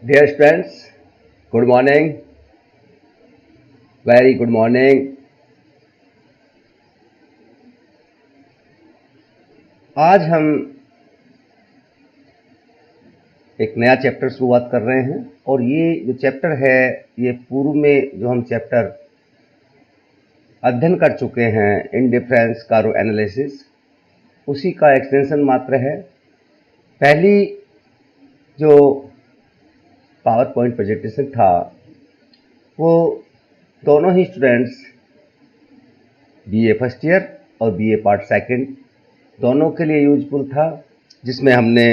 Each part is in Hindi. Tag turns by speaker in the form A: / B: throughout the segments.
A: Dear students, good morning, very good morning. आज हम एक नया चैप्टर शुरुआत कर रहे हैं और ये जो चैप्टर है ये पूर्व में जो हम चैप्टर अध्ययन कर चुके हैं इंडिफरेंस कारो एनालिसिस उसी का एक्सटेंशन मात्र है। पहली जो पावर पॉइंट प्रेजेंटेशन था वो दोनों ही स्टूडेंट्स बीए फर्स्ट ईयर और बीए पार्ट सेकंड दोनों के लिए यूजफुल था, जिसमें हमने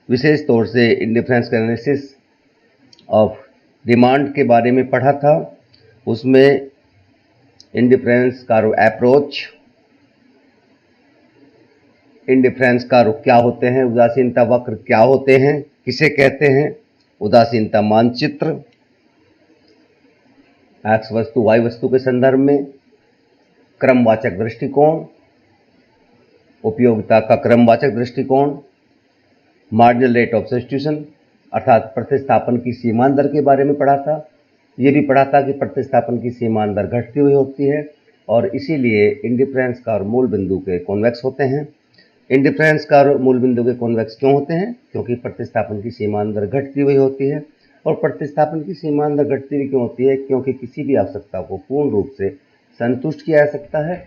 A: विशेष तौर से इंडिफरेंस एनालिसिस ऑफ डिमांड के बारे में पढ़ा था। उसमें इंडिफरेंस कारो अप्रोच, इंडिफरेंस कारो क्या होते हैं, उदासीनता वक्र क्या होते हैं, किसे कहते हैं, उदासीनता मानचित्र, एक्स वस्तु वाई वस्तु के संदर्भ में, क्रमवाचक दृष्टिकोण, उपयोगिता का क्रमवाचक दृष्टिकोण, मार्जिनल रेट ऑफ सब्स्टिट्यूशन अर्थात प्रतिस्थापन की सीमांत दर के बारे में पढ़ा था। ये भी पढ़ा था कि प्रतिस्थापन की सीमांत दर घटती हुई होती है और इसीलिए इंडिफरेंस का मूल बिंदु के कॉन्वेक्स होते हैं। इंडिफरेंस का मूल बिंदु के कॉन्वेक्स क्यों होते हैं? क्योंकि प्रतिस्थापन की सीमांत दर घटती हुई होती है। और प्रतिस्थापन की सीमांत दर घटती हुई क्यों होती है? क्योंकि किसी भी आवश्यकता को पूर्ण रूप से संतुष्ट किया जा सकता है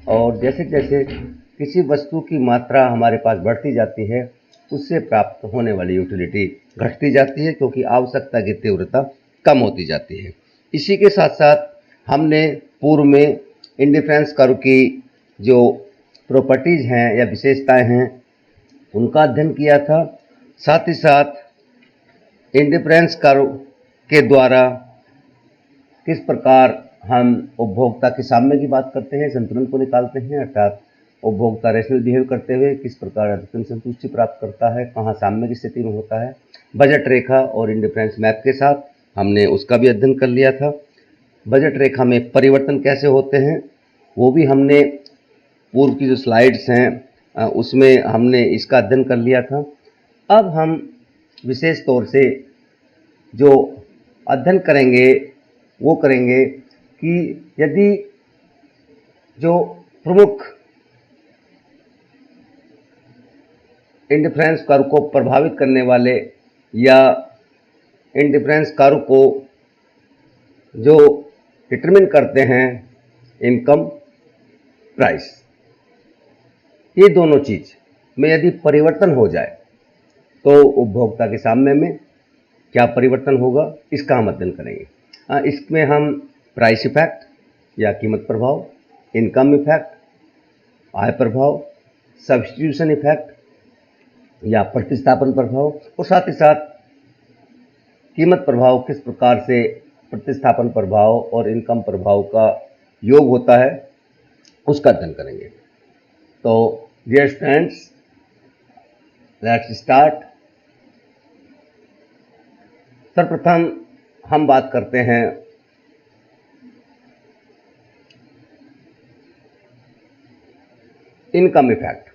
A: और जैसे जैसे किसी वस्तु की मात्रा हमारे पास बढ़ती जाती है उससे प्राप्त होने वाली यूटिलिटी घटती जाती है, क्योंकि आवश्यकता की तीव्रता कम होती जाती है। इसी के साथ साथ हमने पूर्व में इंडिफरेंस कर्व की जो प्रॉपर्टीज हैं या विशेषताएं हैं उनका अध्ययन किया था। साथ ही साथ इंडिफरेंस कर्व के द्वारा किस प्रकार हम उपभोक्ता के साम्य की बात करते हैं, संतुलन को निकालते हैं, अर्थात उपभोक्ता रेशनल बिहेव करते हुए किस प्रकार अधिकतम संतुष्टि प्राप्त करता है, कहाँ साम्य की स्थिति में होता है। बजट रेखा और इंडिफरेंस मैप के साथ हमने उसका भी अध्ययन कर लिया था। बजट रेखा में परिवर्तन कैसे होते हैं वो भी हमने पूर्व की जो स्लाइड्स हैं उसमें हमने इसका अध्ययन कर लिया था। अब हम विशेष तौर से जो अध्ययन करेंगे वो करेंगे कि यदि जो प्रमुख इंडिफरेंस कर्व को प्रभावित करने वाले या इंडिफरेंस कर्व को जो डिटरमिन करते हैं इनकम प्राइस, ये दोनों चीज में यदि परिवर्तन हो जाए तो उपभोक्ता के सामने में क्या परिवर्तन होगा इसका हम अध्ययन करेंगे। इसमें हम प्राइस इफेक्ट या कीमत प्रभाव, इनकम इफेक्ट, आय प्रभाव, सब्स्टिट्यूशन इफेक्ट या प्रतिस्थापन प्रभाव और साथ ही साथ कीमत प्रभाव किस प्रकार से प्रतिस्थापन प्रभाव और इनकम प्रभाव का योग होता है उसका अध्ययन करेंगे। तो डियर स्टूडेंट्स, लेट्स स्टार्ट। सर्वप्रथम हम बात करते हैं इनकम इफेक्ट।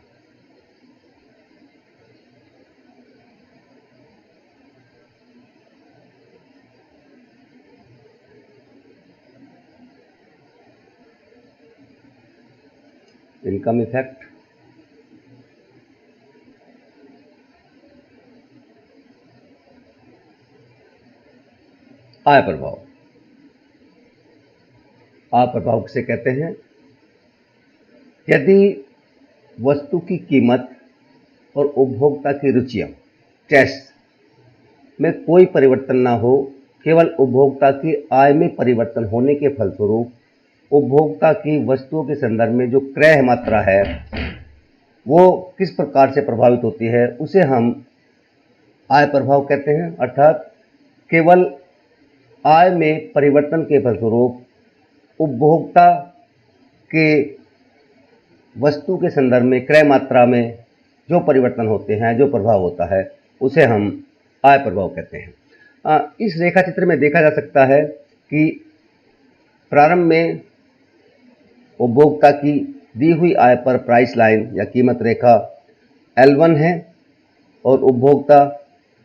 A: इनकम इफेक्ट आय प्रभाव। आय प्रभाव किसे कहते हैं? यदि वस्तु की कीमत और उपभोक्ता की रुचियां टेस्ट में कोई परिवर्तन ना हो, केवल उपभोक्ता की आय में परिवर्तन होने के फलस्वरूप उपभोक्ता की वस्तुओं के संदर्भ में जो क्रय मात्रा है वो किस प्रकार से प्रभावित होती है उसे हम आय प्रभाव कहते हैं। अर्थात केवल आय में परिवर्तन के फलस्वरूप उपभोक्ता के वस्तु के संदर्भ में क्रय मात्रा में जो परिवर्तन होते हैं, जो प्रभाव होता है उसे हम आय प्रभाव कहते हैं। इस रेखा चित्र में देखा जा सकता है कि प्रारंभ में उपभोक्ता की दी हुई आय पर प्राइस लाइन या कीमत रेखा L1 है और उपभोक्ता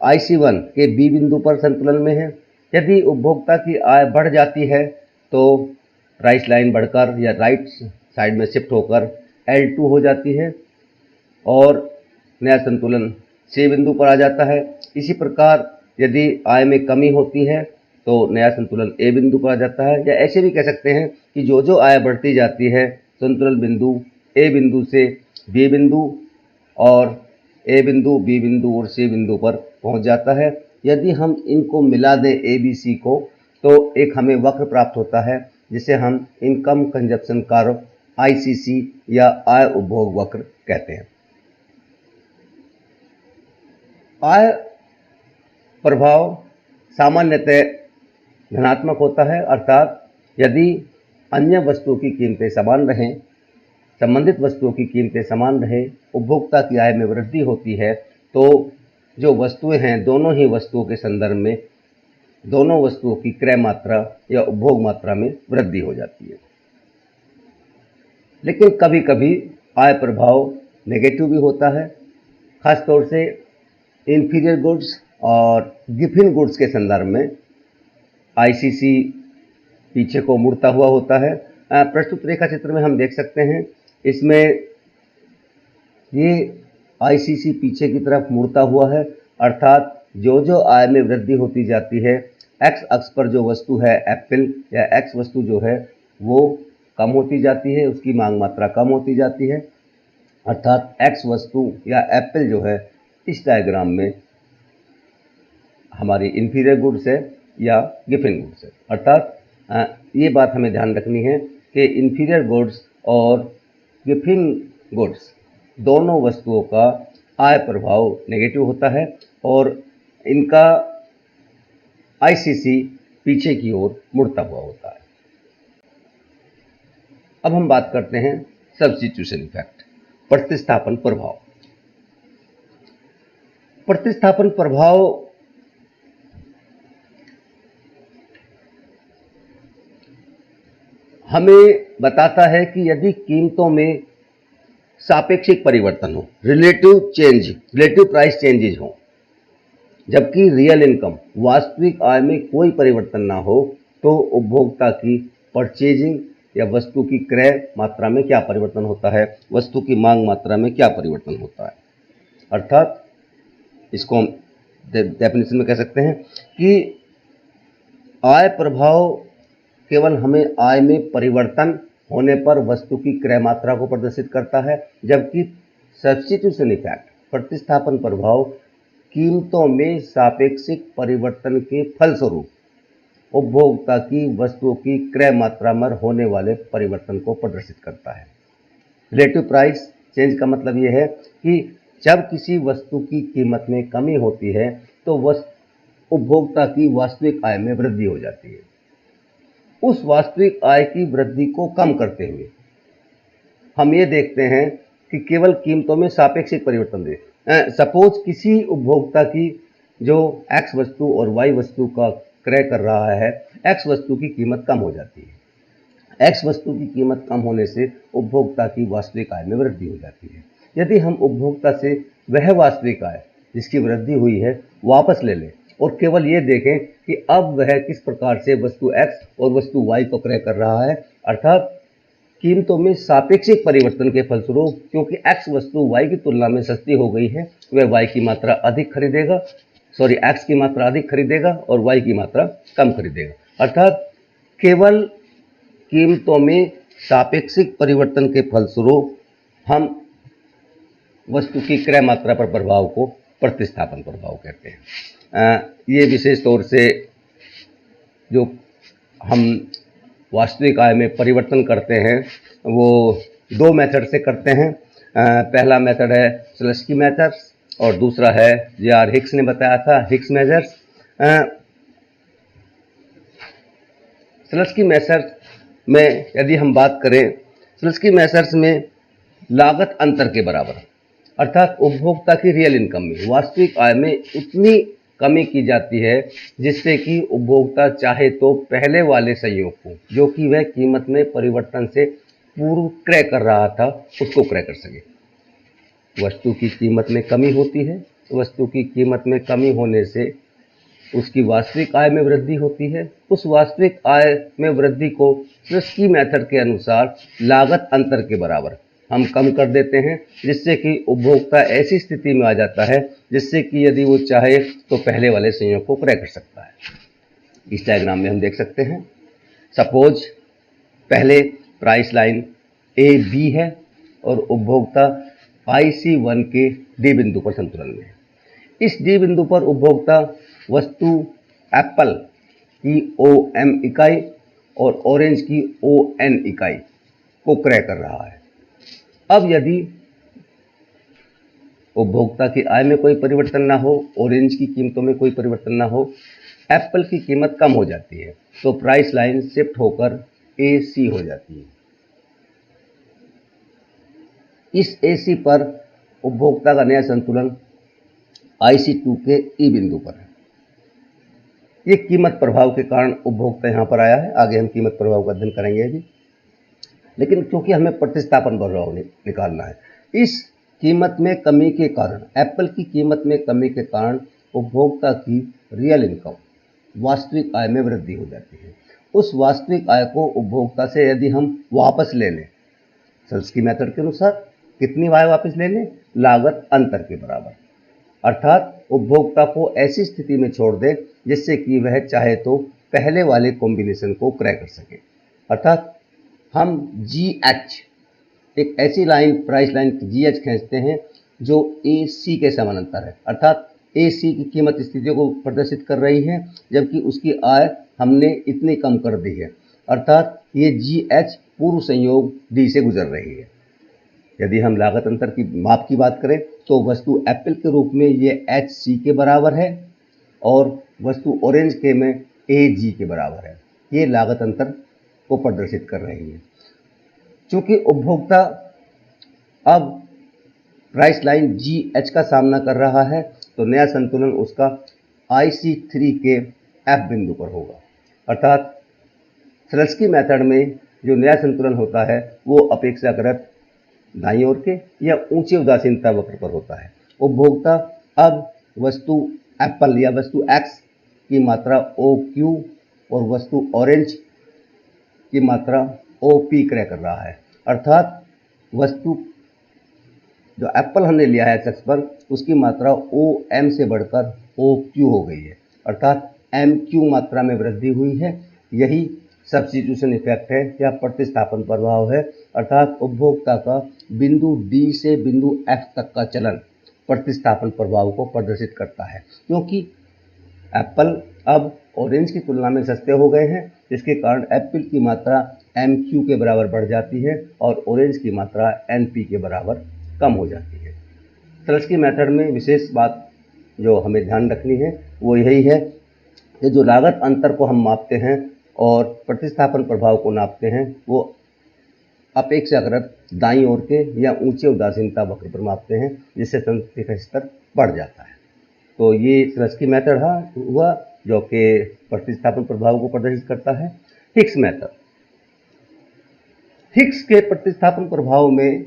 A: IC1 के बी बिंदु पर संतुलन में है। यदि उपभोक्ता की आय बढ़ जाती है तो प्राइस लाइन बढ़कर या राइट साइड में शिफ्ट होकर L2 हो जाती है और नया संतुलन C बिंदु पर आ जाता है। इसी प्रकार यदि आय में कमी होती है तो नया संतुलन A बिंदु पर आ जाता है, या ऐसे भी कह सकते हैं कि जो आय बढ़ती जाती है संतुलन बिंदु A बिंदु से B बिंदु और A बिंदु, B बिंदु और C बिंदु पर पहुंच जाता है। यदि हम इनको मिला दें ABC को तो एक हमें वक्र प्राप्त होता है जिसे हम इनकम कंजप्शन कर्व ICC या आय उपभोग वक्र कहते हैं। आय प्रभाव सामान्यतः धनात्मक होता है, अर्थात यदि अन्य वस्तुओं की कीमतें समान रहें, संबंधित वस्तुओं की कीमतें समान रहें, उपभोक्ता की आय में वृद्धि होती है तो जो वस्तुएं हैं दोनों ही वस्तुओं के संदर्भ में दोनों वस्तुओं की क्रय मात्रा या उपभोग मात्रा में वृद्धि हो जाती है। लेकिन कभी कभी आय प्रभाव नेगेटिव भी होता है, खासतौर से इंफीरियर गुड्स और गिफिन गुड्स के संदर्भ में ICC पीछे को मुड़ता हुआ होता है। प्रस्तुत रेखा चित्र में हम देख सकते हैं, इसमें ये ICC पीछे की तरफ मुड़ता हुआ है, अर्थात जो आय में वृद्धि होती जाती है, एक्स अक्ष पर जो वस्तु है एप्पल या एक्स वस्तु जो है वो कम होती जाती है, उसकी मांग मात्रा कम होती जाती है, अर्थात एक्स वस्तु या एप्पल जो है इस डायग्राम में हमारी इंफीरियर गुड्स है या गिफिन गुड्स है। अर्थात ये बात हमें ध्यान रखनी है कि इंफीरियर गुड्स और गिफिन गुड्स दोनों वस्तुओं का आय प्रभाव नेगेटिव होता है और इनका ICC पीछे की ओर मुड़ता हुआ होता है। अब हम बात करते हैं सब्स्टिट्यूशन इफेक्ट, प्रतिस्थापन प्रभाव। प्रतिस्थापन प्रभाव हमें बताता है कि यदि कीमतों में सापेक्षिक परिवर्तन हो, रिलेटिव प्राइस चेंजेज हो, जबकि रियल इनकम वास्तविक आय में कोई परिवर्तन ना हो, तो उपभोक्ता की परचेजिंग या वस्तु की क्रय मात्रा में क्या परिवर्तन होता है, वस्तु की मांग मात्रा में क्या परिवर्तन होता है। अर्थात इसको हम डेफिनेशन में कह सकते हैं कि आय प्रभाव केवल हमें आय में परिवर्तन होने पर वस्तु की क्रय मात्रा को प्रदर्शित करता है, जबकि सब्स्टिट्यूशन इफेक्ट, प्रतिस्थापन प्रभाव, कीमतों में सापेक्षिक परिवर्तन के फलस्वरूप उपभोक्ता की वस्तुओं की क्रय मात्रा में होने वाले परिवर्तन को प्रदर्शित करता है। रिलेटिव प्राइस चेंज का मतलब यह है कि जब किसी वस्तु की कीमत में कमी होती है तो उपभोक्ता की वास्तविक आय में वृद्धि हो जाती है। उस वास्तविक आय की वृद्धि को कम करते हुए हम ये देखते हैं कि केवल कीमतों में सापेक्षिक परिवर्तन दे। सपोज किसी उपभोक्ता की जो एक्स वस्तु और वाई वस्तु का क्रय कर रहा है, एक्स वस्तु की कीमत कम हो जाती है। एक्स वस्तु की कीमत कम होने से उपभोक्ता की वास्तविक आय में वृद्धि हो जाती है। यदि हम उपभोक्ता से वह वास्तविक आय जिसकी वृद्धि हुई है वापस ले लें और केवल ये देखें कि अब वह किस प्रकार से वस्तु एक्स और वस्तु वाई को क्रय कर रहा है, अर्थात कीमतों में सापेक्षिक परिवर्तन के फलस्वरूप क्योंकि एक्स वस्तु वाई की तुलना में सस्ती हो गई है, वह वाई की मात्रा अधिक खरीदेगा, एक्स की मात्रा अधिक खरीदेगा और वाई की मात्रा कम खरीदेगा। अर्थात केवल कीमतों में सापेक्षिक परिवर्तन के फलस्वरूप हम वस्तु की क्रय मात्रा पर प्रभाव को प्रतिस्थापन प्रभाव कहते हैं। ये विशेष तौर से जो हम वास्तविक आय में परिवर्तन करते हैं वो दो मेथड से करते हैं। पहला मेथड है स्लस्की मेथड और दूसरा है J.R. हिक्स ने बताया था हिक्स मेजर्स। स्लस्की मेथड में यदि हम बात करें, स्लस्की मेथड्स में लागत अंतर के बराबर, अर्थात उपभोक्ता की रियल इनकम में वास्तविक आय में उतनी कमी की जाती है जिससे कि उपभोक्ता चाहे तो पहले वाले संयोग को जो कि वह कीमत में परिवर्तन से पूर्व क्रय कर रहा था उसको क्रय कर सके। वस्तु की कीमत में कमी होती है वस्तु की कीमत में कमी होने से उसकी वास्तविक आय में वृद्धि होती है। उस वास्तविक आय में वृद्धि को ट्रेस्की मेथड के अनुसार लागत अंतर के बराबर हम कम कर देते हैं, जिससे कि उपभोक्ता ऐसी स्थिति में आ जाता है जिससे कि यदि वो चाहे तो पहले वाले संयोग को क्रय कर सकता है। इस डायग्राम में हम देख सकते हैं, सपोज पहले प्राइस लाइन ए बी है और उपभोक्ता IC1 के डी बिंदु पर संतुलन में है। इस डी बिंदु पर उपभोक्ता वस्तु एप्पल की OM इकाई और ऑरेंज की ON इकाई को क्रय कर रहा है। अब यदि उपभोक्ता की आय में कोई परिवर्तन ना हो, ऑरेंज की कीमतों में कोई परिवर्तन ना हो, एप्पल की कीमत कम हो जाती है, तो प्राइस लाइन शिफ्ट होकर AC हो जाती है। इस AC पर उपभोक्ता का नया संतुलन IC2 के E बिंदु पर है। ये कीमत प्रभाव के कारण उपभोक्ता यहाँ पर आया है। आगे हम कीमत प्रभाव का अध्ययन करेंगे अभी, लेकिन क्योंकि हमें प्रतिस्थापन प्रभाव निकालना है, इस कीमत में कमी के कारण, एप्पल की कीमत में कमी के कारण उपभोक्ता की रियल इनकम, वास्तविक आय में वृद्धि हो जाती है। उस वास्तविक आय को उपभोक्ता से यदि हम वापस ले लें सल्स्की मेथड के अनुसार, कितनी आय वापस ले लें? लागत अंतर के बराबर, अर्थात उपभोक्ता को ऐसी स्थिति में छोड़ दें जिससे कि वह चाहे तो पहले वाले कॉम्बिनेशन को क्रय कर सके। अर्थात हम GH, एक ऐसी लाइन, प्राइस लाइन GH खींचते हैं जो AC के समानांतर है, अर्थात AC की कीमत स्थितियों को प्रदर्शित कर रही है जबकि उसकी आय हमने इतनी कम कर दी है, अर्थात ये GH पूर्व संयोग D से गुजर रही है। यदि हम लागत अंतर की माप की बात करें तो वस्तु एप्पल के रूप में ये HC के बराबर है और वस्तु ऑरेंज के में AG के बराबर है। ये लागत अंतर को प्रदर्शित कर रही है। चूंकि उपभोक्ता अब प्राइस लाइन GH का सामना कर रहा है तो नया संतुलन उसका IC3 के F बिंदु पर होगा, अर्थात सल्स्की मेथड में जो नया संतुलन होता है वो अपेक्षाकृत दाईं ओर के या ऊंची उदासीनता वक्र पर होता है। उपभोक्ता अब वस्तु एप्पल या वस्तु X की मात्रा OQ और वस्तु ऑरेंज की मात्रा OP क्रय कर रहा है, अर्थात वस्तु जो एप्पल हमने लिया है X पर उसकी मात्रा OM से बढ़कर OQ हो गई है, अर्थात MQ मात्रा में वृद्धि हुई है। यही सब्स्टिट्यूशन इफेक्ट है या प्रतिस्थापन प्रभाव है, अर्थात उपभोक्ता का बिंदु D से बिंदु F तक का चलन प्रतिस्थापन प्रभाव को प्रदर्शित करता है, क्योंकि एप्पल अब ऑरेंज की तुलना में सस्ते हो गए हैं, जिसके कारण एप्पल की मात्रा MQ के बराबर बढ़ जाती है और ऑरेंज की मात्रा NP के बराबर कम हो जाती है। सल्स्की मेथड में विशेष बात जो हमें ध्यान रखनी है वो यही है कि जो लागत अंतर को हम मापते हैं और प्रतिस्थापन प्रभाव को नापते हैं वो अपेक्षाकृत दाईं ओर के या ऊंचे उदासीनता वक्र पर मापते हैं, जिससे संतुष्टि का स्तर बढ़ जाता है। तो ये सल्स्की मेथड हुआ जो कि प्रतिस्थापन प्रभाव को प्रदर्शित करता है। हिक्स मेथड, हिक्स के प्रतिस्थापन प्रभाव में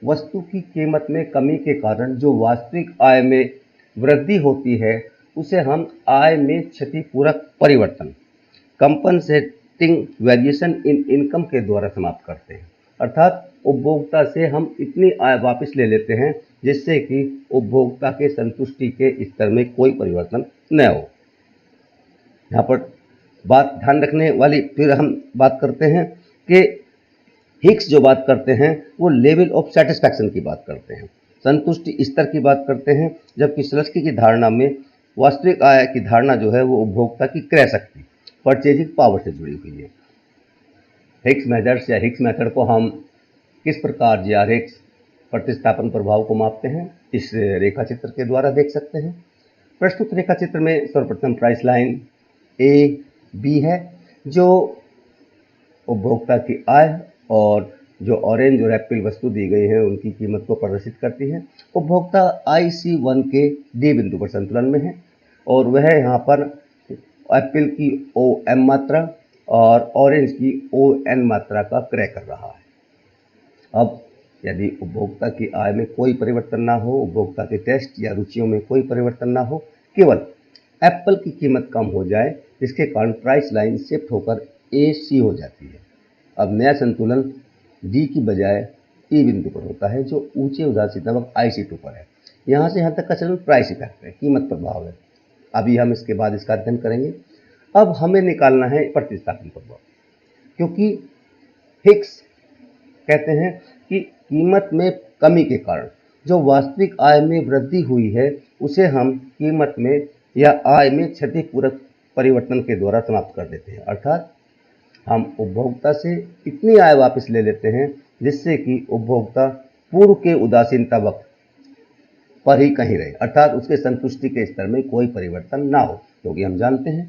A: वस्तु की कीमत में कमी के कारण जो वास्तविक आय में वृद्धि होती है उसे हम आय में क्षतिपूरक परिवर्तन, कंपनसेटिंग वेरिएशन इन इनकम के द्वारा समाप्त करते हैं, अर्थात उपभोक्ता से हम इतनी आय वापस ले लेते हैं जिससे कि उपभोक्ता के संतुष्टि के स्तर में कोई परिवर्तन न हो। यहाँ पर बात ध्यान रखने वाली फिर हम बात करते हैं कि हिक्स जो बात करते हैं वो लेवल ऑफ सेटिस्फैक्शन की बात करते हैं, संतुष्टि स्तर की बात करते हैं, जबकि सल्स्की की धारणा में वास्तविक आय की धारणा जो है वो उपभोक्ता की क्रय शक्ति, परचेजिंग पावर से जुड़ी हुई है। हिक्स मेथड्स या हिक्स मेथड को हम किस प्रकार GRX प्रतिस्थापन प्रभाव को मापते हैं इस रेखा चित्र के द्वारा देख सकते हैं। प्रस्तुत रेखा चित्र में सर्वप्रथम प्राइस लाइन AB है जो उपभोक्ता की आय और जो ऑरेंज और एप्पल वस्तु दी गई है उनकी कीमत को प्रदर्शित करती है। उपभोक्ता IC1 के D बिंदु पर संतुलन में है और वह यहाँ पर एप्पल की OM मात्रा और ऑरेंज की ON मात्रा का क्रय कर रहा है। अब यदि उपभोक्ता की आय में कोई परिवर्तन ना हो, उपभोक्ता के टेस्ट या रुचियों में कोई परिवर्तन ना हो, केवल एप्पल की कीमत कम हो जाए, जिसके कारण प्राइस लाइन शिफ्ट होकर AC हो जाती है। अब नया संतुलन D की बजाय E बिंदु पर होता है, जो ऊंचे उदासीन दबाव IC2 पर है। यहाँ से यहाँ तक का चलन प्राइस इफेक्ट है, कीमत प्रभाव है। अभी हम इसके बाद इसका अध्ययन करेंगे। अब हमें निकालना है प्रतिस्थापन प्रभाव, क्योंकि हिक्स कहते हैं कि कीमत में कमी के कारण जो वास्तविक आय में वृद्धि हुई है, उसे हम कीमत में या आय में क्षतिपूरक परिवर्तन के द्वारा समाप्त कर देते हैं। अर्थात हम उपभोक्ता से इतनी आय वापस ले लेते हैं जिससे कि उपभोक्ता पूर्व के उदासीनता वक्र पर ही कहीं रहे, अर्थात उसके संतुष्टि के स्तर में कोई परिवर्तन ना हो, क्योंकि हम जानते हैं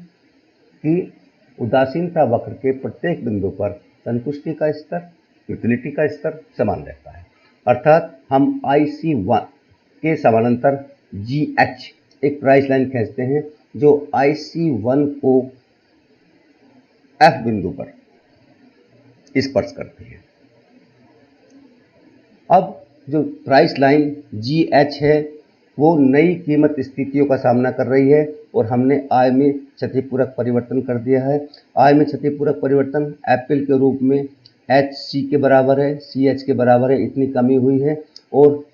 A: कि उदासीनता वक्र के प्रत्येक बिंदु पर संतुष्टि का स्तर, यूटिलिटी का स्तर समान रहता है। अर्थात हम IC1 के समानांतर GH एक प्राइस लाइन खींचते हैं जो IC1 को F बिंदु पर स्पर्श करती है। अब जो प्राइस लाइन GH है वो नई कीमत स्थितियों का सामना कर रही है और हमने आय में क्षतिपूरक परिवर्तन कर दिया है। आय में क्षतिपूरक परिवर्तन एप्पल के रूप में HC के बराबर है, CH के बराबर है, इतनी कमी हुई है, और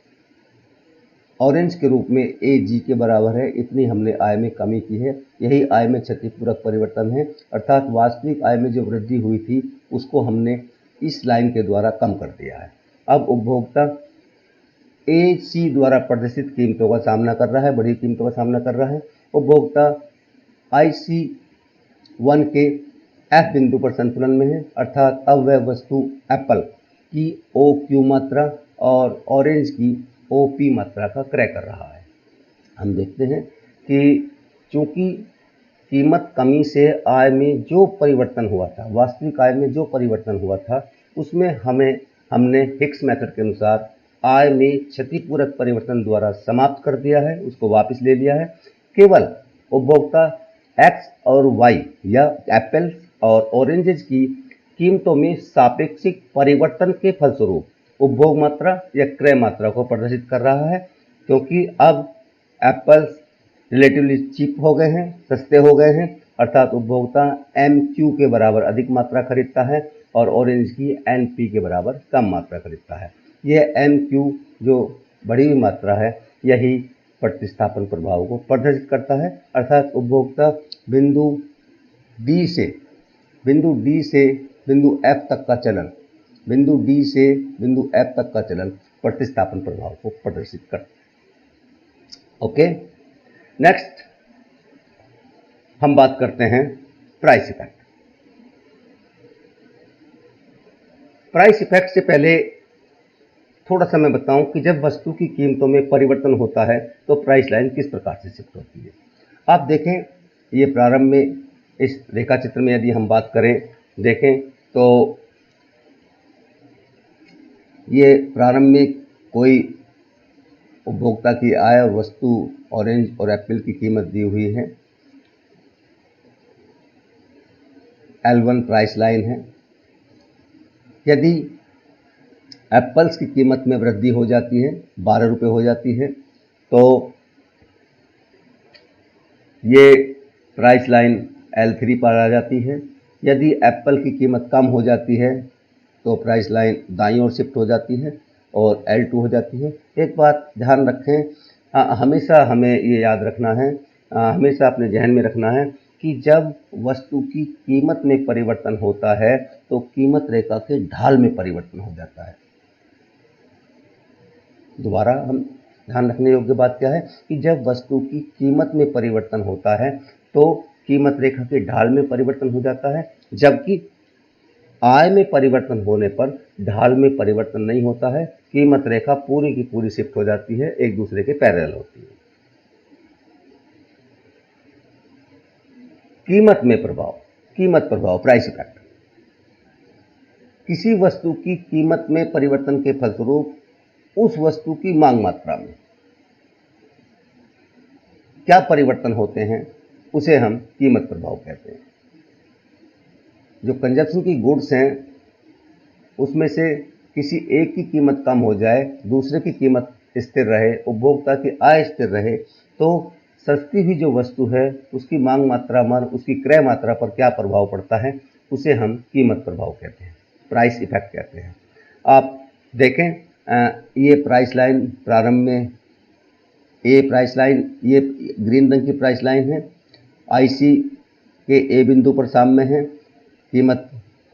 A: ऑरेंज के रूप में AG के बराबर है, इतनी हमने आय में कमी की है। यही आय में क्षतिपूरक परिवर्तन है, अर्थात वास्तविक आय में जो वृद्धि हुई थी उसको हमने इस लाइन के द्वारा कम कर दिया है। अब उपभोक्ता AC द्वारा प्रदर्शित कीमतों का सामना कर रहा है, बड़ी कीमतों का सामना कर रहा है। उपभोक्ता IC1 के F बिंदु पर संतुलन में है, अर्थात अब वह वस्तु एप्पल की OQ मात्रा और ऑरेंज की OP मात्रा का क्रय कर रहा है। हम देखते हैं कि चूंकि कीमत कमी से आय में जो परिवर्तन हुआ था, वास्तविक आय में जो परिवर्तन हुआ था, उसमें हमने हिक्स मेथड के अनुसार आय में क्षतिपूरक परिवर्तन द्वारा समाप्त कर दिया है, उसको वापस ले लिया है। केवल उपभोक्ता X और Y या एप्पल और ऑरेंजेस की कीमतों में सापेक्षिक परिवर्तन के फलस्वरूप उपभोग मात्रा या क्रय मात्रा को प्रदर्शित कर रहा है, क्योंकि अब एप्पल्स रिलेटिवली चीप हो गए हैं, सस्ते हो गए हैं, अर्थात उपभोक्ता MQ के बराबर अधिक मात्रा खरीदता है और ऑरेंज की NP के बराबर कम मात्रा खरीदता है। यह MQ जो बढ़ी हुई मात्रा है, यही प्रतिस्थापन प्रभाव को प्रदर्शित करता है, अर्थात उपभोक्ता बिंदु D से बिंदु F तक का चलन, बिंदु D से बिंदु F तक का चलन प्रतिस्थापन प्रभाव को प्रदर्शित करता है। ओके, नेक्स्ट हम बात करते हैं प्राइस इफेक्ट। प्राइस इफेक्ट से पहले थोड़ा सा मैं बताऊं कि जब वस्तु की कीमतों में परिवर्तन होता है तो प्राइस लाइन किस प्रकार से शिफ्ट होती है। आप देखें, ये प्रारंभ में इस रेखा चित्र में यदि हम बात करें, देखें तो ये प्रारंभ में कोई उपभोक्ता की आय और वस्तु ऑरेंज और एप्पल की कीमत दी हुई है, L1 प्राइस लाइन है। यदि एप्पल्स की कीमत में वृद्धि हो जाती है, 12 रुपये हो जाती है, तो ये प्राइस लाइन L3 पर आ जाती है। यदि एप्पल की कीमत कम हो जाती है तो प्राइस लाइन दाईं ओर शिफ्ट हो जाती है और L2 हो जाती है। एक बात ध्यान रखें, हमेशा हमें ये याद रखना है, हमेशा अपने जहन में रखना है कि जब वस्तु की कीमत में परिवर्तन होता है तो कीमत रेखा के ढाल में परिवर्तन हो जाता है। दोबारा हम ध्यान रखने योग्य बात क्या है कि जब वस्तु की कीमत में परिवर्तन होता है तो कीमत रेखा के ढाल में परिवर्तन हो जाता है, जबकि आय में परिवर्तन होने पर ढाल में परिवर्तन नहीं होता है। कीमत रेखा पूरी की पूरी शिफ्ट हो जाती है, एक दूसरे के पैरेलल होती है। कीमत प्रभाव प्राइस इफेक्ट। किसी वस्तु की कीमत में परिवर्तन के फलस्वरूप उस वस्तु की मांग मात्रा में क्या परिवर्तन होते हैं, उसे हम कीमत प्रभाव कहते हैं। जो कंजप्शन की गुड्स हैं उसमें से किसी एक की कीमत कम हो जाए, दूसरे की कीमत स्थिर रहे, उपभोक्ता की आय स्थिर रहे, तो सस्ती हुई जो वस्तु है उसकी मांग मात्रा पर, उसकी क्रय मात्रा पर क्या प्रभाव पड़ता है, उसे हम कीमत प्रभाव कहते हैं, प्राइस इफेक्ट कहते हैं। आप देखें, ये प्राइस लाइन प्रारंभ में ए प्राइस लाइन, ये ग्रीन रंग की प्राइस लाइन है, आईसी के ए बिंदु पर सामने है, कीमत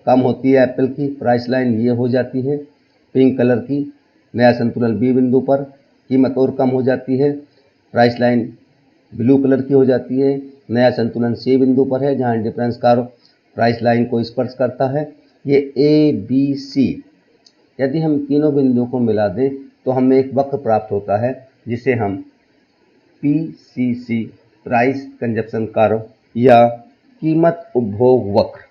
A: कम होती है एप्पल की, प्राइस लाइन ये हो जाती है पिंक कलर की, नया संतुलन बी बिंदु पर, कीमत और कम हो जाती है, प्राइस लाइन ब्लू कलर की हो जाती है, नया संतुलन सी बिंदु पर है जहां डिफरेंस कार प्राइस लाइन को स्पर्श करता है। ये ए बी सी, यदि हम तीनों बिंदुओं को मिला दें तो हमें एक वक्र प्राप्त होता है जिसे हम पीसीसी, प्राइस कंजप्शन कर्व या कीमत उपभोग वक्र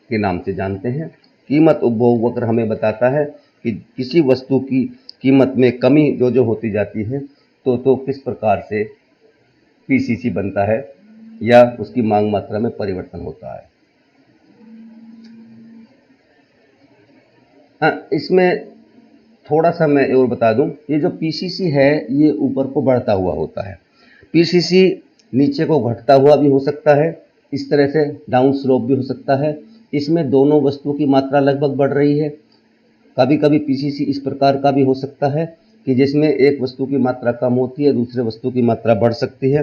A: के नाम से जानते हैं। कीमत उपभोग वक्र हमें बताता है कि किसी वस्तु की कीमत में कमी जो होती जाती है तो किस प्रकार से पीसीसी बनता है या उसकी मांग मात्रा में परिवर्तन होता है। हाँ, इसमें थोड़ा सा मैं और बता दूं, ये जो पीसीसी है ये ऊपर को बढ़ता हुआ होता है, पीसीसी नीचे को घटता हुआ भी हो सकता है, इस तरह से डाउन स्लोप भी हो सकता है। इसमें दोनों वस्तुओं की मात्रा लगभग बढ़ रही है। कभी कभी पीसीसी इस प्रकार का भी हो सकता है कि जिसमें एक वस्तु की मात्रा कम होती है, दूसरे वस्तु की मात्रा बढ़ सकती है।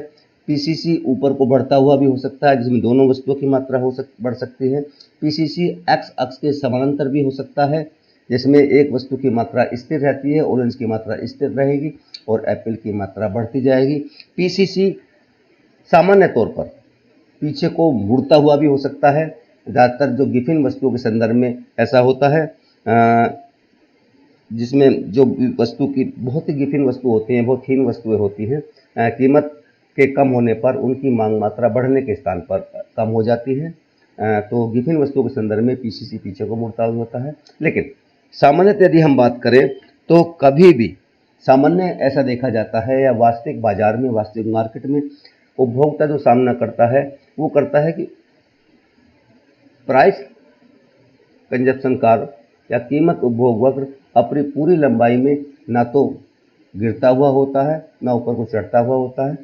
A: पीसीसी ऊपर को बढ़ता हुआ भी हो सकता है जिसमें दोनों वस्तुओं की मात्रा बढ़ सकती है। पीसीसी एक्स अक्ष के समानांतर भी हो सकता है जिसमें एक वस्तु की मात्रा स्थिर रहती है, ऑरेंज की मात्रा स्थिर रहेगी और एप्पल की मात्रा बढ़ती जाएगी। पीसीसी सामान्य तौर पर पीछे को मुड़ता हुआ भी हो सकता है, ज़्यादातर जो गिफिन वस्तुओं के संदर्भ में ऐसा होता है, जिसमें जो वस्तु की बहुत ही गिफिन वस्तु होती हैं, बहुत हीन वस्तुएं होती हैं, कीमत के कम होने पर उनकी मांग मात्रा बढ़ने के स्थान पर कम हो जाती है। तो गिफिन वस्तुओं के संदर्भ में पीसीसी पीछे को मुड़ता हुआ होता है। लेकिन सामान्यतः यदि हम बात करें तो कभी भी सामान्य ऐसा देखा जाता है या वास्तविक बाजार में, वास्तविक मार्केट में उपभोक्ता जो सामना करता है वो करता है कि प्राइस कंजप्शन कर्व या कीमत उपभोग वक्र अपनी पूरी लंबाई में ना तो गिरता हुआ होता है ना ऊपर को चढ़ता हुआ होता है।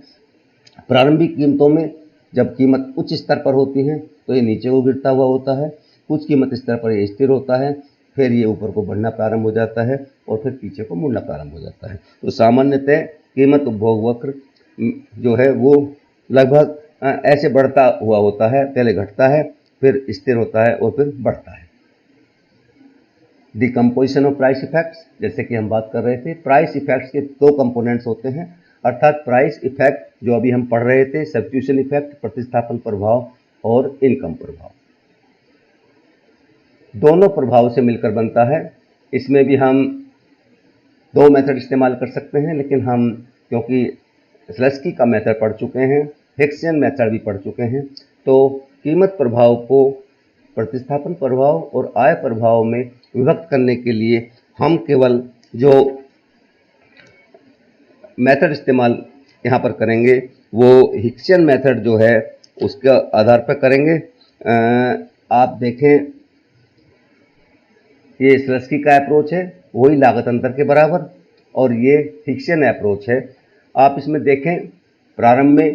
A: प्रारंभिक कीमतों में जब कीमत उच्च स्तर पर होती है तो ये नीचे को गिरता हुआ होता है, कुछ कीमत स्तर पर ये स्थिर होता है, फिर ये ऊपर को बढ़ना प्रारंभ हो जाता है और फिर पीछे को मुड़ना प्रारंभ हो जाता है। तो सामान्यतः कीमत उपभोग वक्र जो है वो लगभग ऐसे बढ़ता हुआ होता है, पहले घटता है, फिर स्थिर होता है और फिर बढ़ता है। डिकम्पोजिशन ऑफ प्राइस इफेक्ट्स, जैसे कि हम बात कर रहे थे, प्राइस इफेक्ट्स के दो कंपोनेंट्स होते हैं, अर्थात प्राइस इफेक्ट जो अभी हम पढ़ रहे थे, सब्स्टिट्यूशन इफेक्ट प्रतिस्थापन प्रभाव और इनकम प्रभाव, दोनों प्रभाव से मिलकर बनता है। इसमें भी हम दो मेथड इस्तेमाल कर सकते हैं, लेकिन हम क्योंकि स्लस्की का मेथड पढ़ चुके हैं, हिक्सियन मेथड भी पढ़ चुके हैं, तो कीमत प्रभाव को प्रतिस्थापन प्रभाव और आय प्रभाव में विभक्त करने के लिए हम केवल जो मेथड इस्तेमाल यहाँ पर करेंगे वो हिक्सियन मेथड जो है उसके आधार पर करेंगे। आप देखें, ये स्लस्की का अप्रोच है, वही लागत अंतर के बराबर, और ये हिक्सियन अप्रोच है। आप इसमें देखें, प्रारंभ में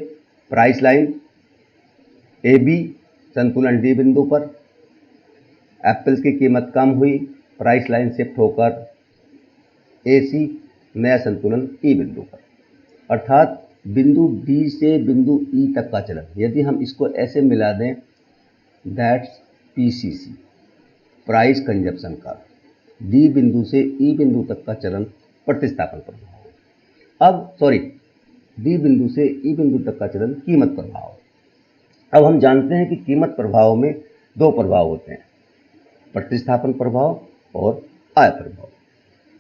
A: प्राइस लाइन ए बी संतुलन डी बिंदु पर, एप्पल्स की कीमत कम हुई, प्राइस लाइन शिफ्ट होकर ए सी नया संतुलन ई बिंदु पर, अर्थात बिंदु डी से बिंदु ई तक का चलन। यदि हम इसको ऐसे मिला दें, that's PCC, price consumption curve, D बिंदु से ई बिंदु तक का चलन प्रतिस्थापन प्रभाव। अब डी बिंदु से ई बिंदु तक का चलन कीमत प्रभाव। अब हम जानते हैं कि कीमत प्रभाव में दो प्रभाव होते हैं, प्रतिस्थापन प्रभाव और आय प्रभाव।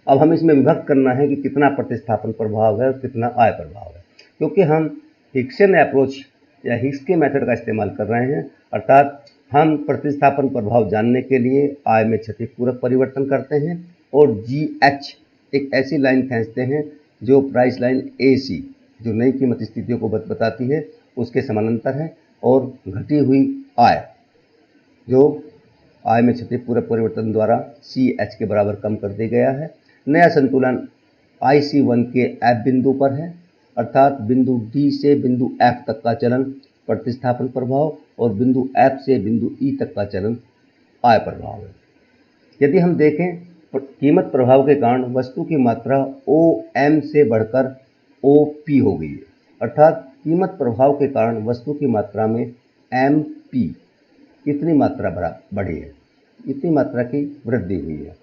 A: अब हम इसमें विभक्त करना है कि कितना प्रतिस्थापन प्रभाव है और कितना आय प्रभाव है, क्योंकि हम हिक्सियन अप्रोच या हिक्स के मेथड का इस्तेमाल कर रहे हैं, अर्थात हम प्रतिस्थापन प्रभाव जानने के लिए आय में क्षतिपूरक परिवर्तन करते हैं और GH एक ऐसी लाइन खींचते हैं जो प्राइस लाइन AC जो नई कीमत स्थितियों को बताती है उसके समानांतर है, और घटी हुई आय जो आय में क्षतिपूर्व परिवर्तन द्वारा CH के बराबर कम कर दिया गया है। नया संतुलन IC1 के F बिंदु पर है, अर्थात बिंदु D से बिंदु F तक का चलन प्रतिस्थापन प्रभाव और बिंदु F से बिंदु E तक का चलन आय प्रभाव है। यदि हम देखें कीमत प्रभाव के कारण वस्तु की मात्रा OM से बढ़कर OP हो गई है, अर्थात कीमत प्रभाव के कारण वस्तु की मात्रा में MP कितनी मात्रा बढ़ी है, इतनी मात्रा की वृद्धि हुई है।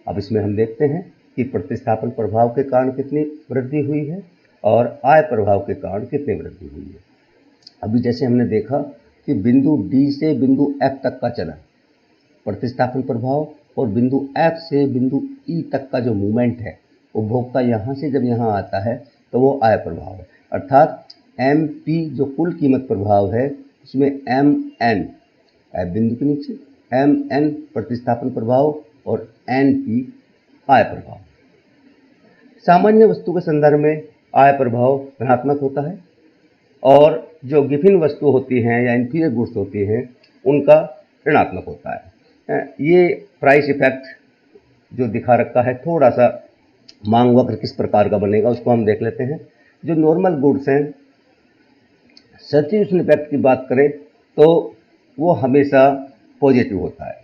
A: अब इसमें हम देखते हैं कि प्रतिस्थापन प्रभाव के कारण कितनी वृद्धि हुई है और आय प्रभाव के कारण कितनी वृद्धि हुई है। अभी जैसे हमने देखा कि बिंदु D से बिंदु F तक का चलन प्रतिस्थापन प्रभाव और बिंदु F से बिंदु E तक का जो मूवमेंट है, उपभोक्ता यहाँ से जब यहाँ आता है तो वो आय प्रभाव है, अर्थात MP जो कुल कीमत प्रभाव है उसमें MN F बिंदु के नीचे MN प्रतिस्थापन प्रभाव और NP आय प्रभाव। सामान्य वस्तु के संदर्भ में आय प्रभाव धनात्मक होता है और जो गिफिन वस्तु होती हैं या इंफीरियर गुड्स होती हैं उनका ऋणात्मक होता है। ये प्राइस इफेक्ट जो दिखा रखा है, थोड़ा सा मांग वक्र किस प्रकार का बनेगा उसको हम देख लेते हैं। जो नॉर्मल गुड्स हैं, सब्स्टिट्यूशन इफेक्ट की बात करें तो वो हमेशा पॉजिटिव होता है।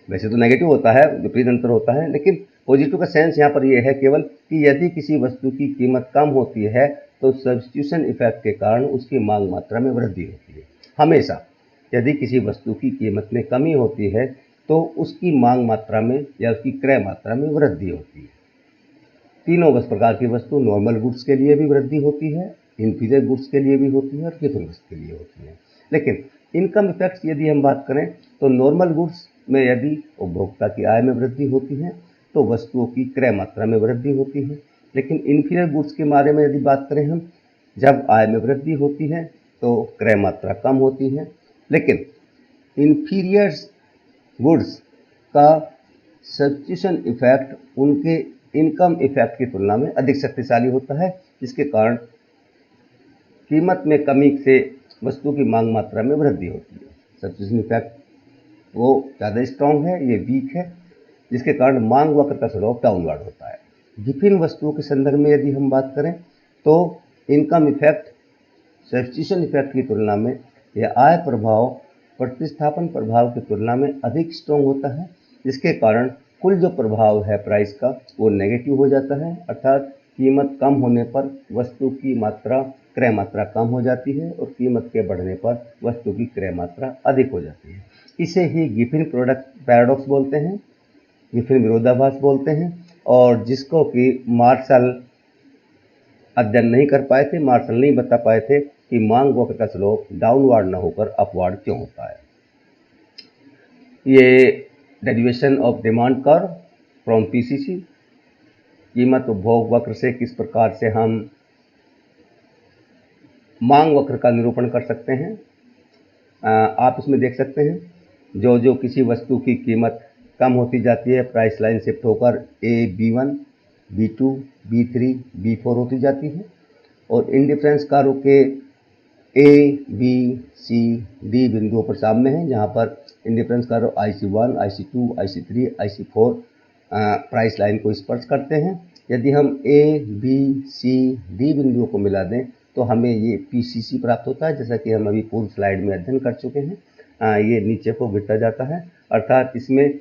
A: वैसे तो नेगेटिव होता है, विपरीत अंतर होता है, लेकिन पॉजिटिव का सेंस यहाँ पर यह है केवल कि यदि किसी वस्तु की कीमत कम होती है तो सब्स्टिट्यूशन इफेक्ट के कारण उसकी मांग मात्रा में वृद्धि होती है। हमेशा यदि किसी वस्तु की कीमत में कमी होती है तो उसकी मांग मात्रा में या उसकी क्रय मात्रा में वृद्धि होती है। तीनों प्रकार की वस्तु नॉर्मल गुड्स के लिए भी वृद्धि होती है, इंफीरियर गुड्स के लिए भी होती है और गिफिन गुड्स के लिए होती है। लेकिन इनकम इफेक्ट्स यदि हम बात करें तो नॉर्मल गुड्स में यदि उपभोक्ता की आय में वृद्धि होती है तो वस्तुओं की क्रय मात्रा में वृद्धि होती है। लेकिन इंफीरियर गुड्स के बारे में यदि बात करें हम, जब आय में वृद्धि होती है तो क्रय मात्रा कम होती है। लेकिन इंफीरियर गुड्स का सब्स्टिट्यूशन इफेक्ट उनके इनकम इफेक्ट की तुलना में अधिक शक्तिशाली होता है, जिसके कारण कीमत में कमी से वस्तु की मांग मात्रा में वृद्धि होती है। सब्स्टिट्यूशन इफेक्ट वो ज़्यादा स्ट्रॉन्ग है, ये वीक है, जिसके कारण मांग वक्र का स्लोप डाउनवर्ड होता है। गिफिन वस्तुओं के संदर्भ में यदि हम बात करें तो इनकम इफेक्ट सब्स्टिट्यूशन इफेक्ट की तुलना में यह आय प्रभाव प्रतिस्थापन प्रभाव की तुलना में अधिक स्ट्रॉन्ग होता है, जिसके कारण कुल जो प्रभाव है प्राइस का वो नेगेटिव हो जाता है, अर्थात कीमत कम होने पर वस्तु की मात्रा क्रय मात्रा कम हो जाती है और कीमत के बढ़ने पर वस्तु की क्रय मात्रा अधिक हो जाती है। इसे ही गिफिन प्रोडक्ट पैराडॉक्स बोलते हैं, गिफिन विरोधाभास बोलते हैं, और जिसको कि मार्शल अध्ययन नहीं कर पाए थे, मार्शल नहीं बता पाए थे कि मांग वक्र का स्लोप डाउनवर्ड न होकर अपवर्ड क्यों होता है। ये derivation of demand curve from PCC, कीमत उपभोग वक्र से किस प्रकार से हम मांग वक्र का निरूपण कर सकते हैं। आप इसमें देख सकते हैं जो जो किसी वस्तु की कीमत कम होती जाती है, प्राइस लाइन शिफ्ट होकर A, B1, B2, B3, B4 होती जाती है और इंडिफरेंस कारों के A, B, C, D बिंदुओं पर सामने हैं, जहां पर इंडिफरेंस कारों IC1, IC2, IC3, IC4 price line को स्पर्श करते हैं। यदि हम A, B, C, D बिंदुओं को मिला दें तो हमें ये PCC प्राप्त होता है, जैसा कि हम अभी पूर्व स्लाइड में अध्ययन कर चुके हैं। ये नीचे को गिरता जाता है, अर्थात इसमें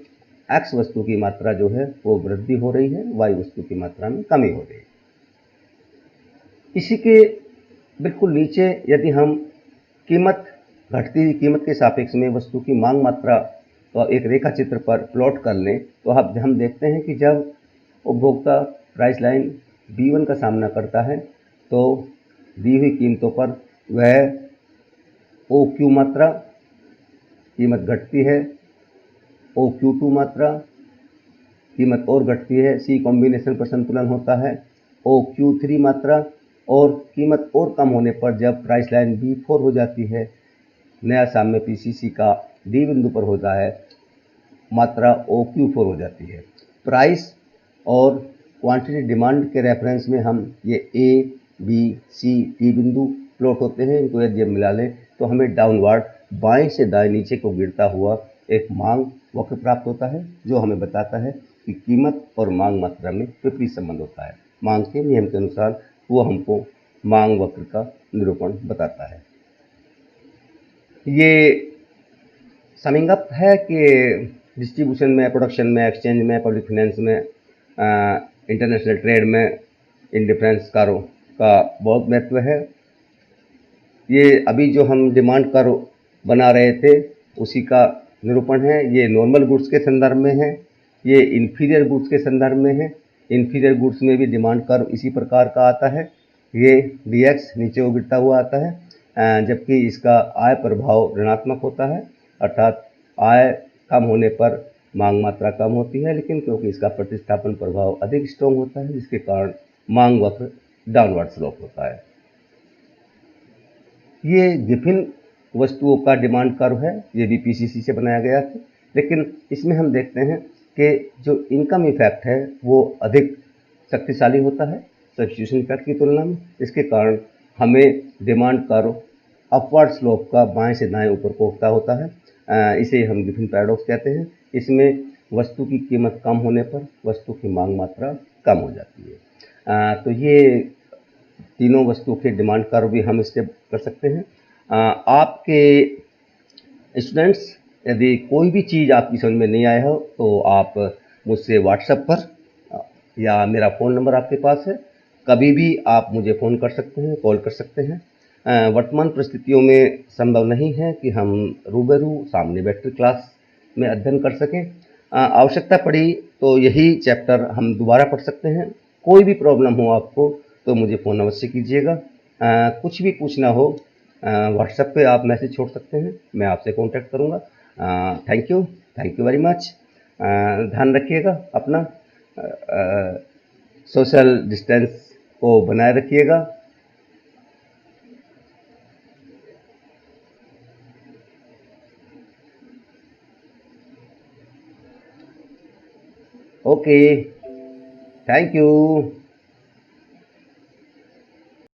A: X वस्तु की मात्रा जो है वो वृद्धि हो रही है, Y वस्तु की मात्रा में कमी हो रही है। इसी के बिल्कुल नीचे यदि हम कीमत घटती हुई कीमत के सापेक्ष में वस्तु की मांग मात्रा तो एक रेखा चित्र पर प्लॉट कर लें तो हम देखते हैं कि जब उपभोक्ता प्राइस लाइन B1 का सामना करता है तो दी हुई कीमतों पर वह OQ मात्रा कीमत घटती है, OQ2 मात्रा कीमत और घटती है, C कॉम्बिनेशन पर संतुलन होता है, OQ3 मात्रा और कीमत और कम होने पर जब प्राइस लाइन B4 हो जाती है, नया साम्य PCC का D बिंदु पर होता है, मात्रा OQ4 हो जाती है। प्राइस और क्वांटिटी डिमांड के रेफरेंस में हम ये A, B, C, D बिंदु प्लॉट होते हैं। इनको यदि हम मिला लें तो हमें डाउनवर्ड बाएं से दाएं नीचे को गिरता हुआ एक मांग वक्र प्राप्त होता है जो हमें बताता है कि कीमत और मांग मात्रा में विपरीत संबंध होता है। मांग के नियम के अनुसार वो हमको मांग वक्र का निरूपण बताता है। ये समिंग अप है कि डिस्ट्रीब्यूशन में, प्रोडक्शन में, एक्सचेंज में, पब्लिक फाइनेंस में, इंटरनेशनल ट्रेड में इन डिफरेंस कारों का बहुत महत्व है। ये अभी जो हम डिमांड कर्व बना रहे थे उसी का निरूपण है। ये नॉर्मल गुड्स के संदर्भ में है, ये इन्फीरियर गुड्स के संदर्भ में है। इन्फीरियर गुड्स में भी डिमांड कर्व इसी प्रकार का आता है। ये dx नीचे को गिरता हुआ आता है, जबकि इसका आय प्रभाव ऋणात्मक होता है, अर्थात आय कम होने पर मांग मात्रा कम होती है, लेकिन क्योंकि इसका प्रतिस्थापन प्रभाव अधिक स्ट्रॉन्ग होता है जिसके कारण मांग वक्र डाउनवर्ड स्लोप होता है। ये विभिन्न वस्तुओं का डिमांड कर्व है, ये भी पीसीसी से बनाया गया था, लेकिन इसमें हम देखते हैं कि जो इनकम इफेक्ट है वो अधिक शक्तिशाली होता है सब्स्टिट्यूशन इफेक्ट की तुलना में। इसके कारण हमें डिमांड कर्व अपवर्ड स्लोप का बाएं से दाएं ऊपर को उठता होता है। इसे हम गिफिन पैराडॉक्स कहते हैं। इसमें वस्तु की कीमत कम होने पर वस्तु की मांग मात्रा कम हो जाती है। तो ये तीनों वस्तुओं के डिमांड कर्व भी हम इससे कर सकते हैं। आपके स्टूडेंट्स, यदि कोई भी चीज़ आपकी समझ में नहीं आया हो तो आप मुझसे व्हाट्सएप पर या मेरा फ़ोन नंबर आपके पास है, कभी भी आप मुझे फ़ोन कर सकते हैं, कॉल कर सकते हैं। वर्तमान परिस्थितियों में संभव नहीं है कि हम रूबरू सामने बैठकर क्लास में अध्ययन कर सकें। आवश्यकता पड़ी तो यही चैप्टर हम दोबारा पढ़ सकते हैं। कोई भी प्रॉब्लम हो आपको तो मुझे फ़ोन अवश्य कीजिएगा। कुछ भी पूछना हो व्हाट्सएप पे आप मैसेज छोड़ सकते हैं, मैं आपसे कांटेक्ट करूँगा। Thank you very much. ध्यान रखिएगा अपना, सोशल डिस्टेंस को बनाए रखिएगा। Okay, thank you.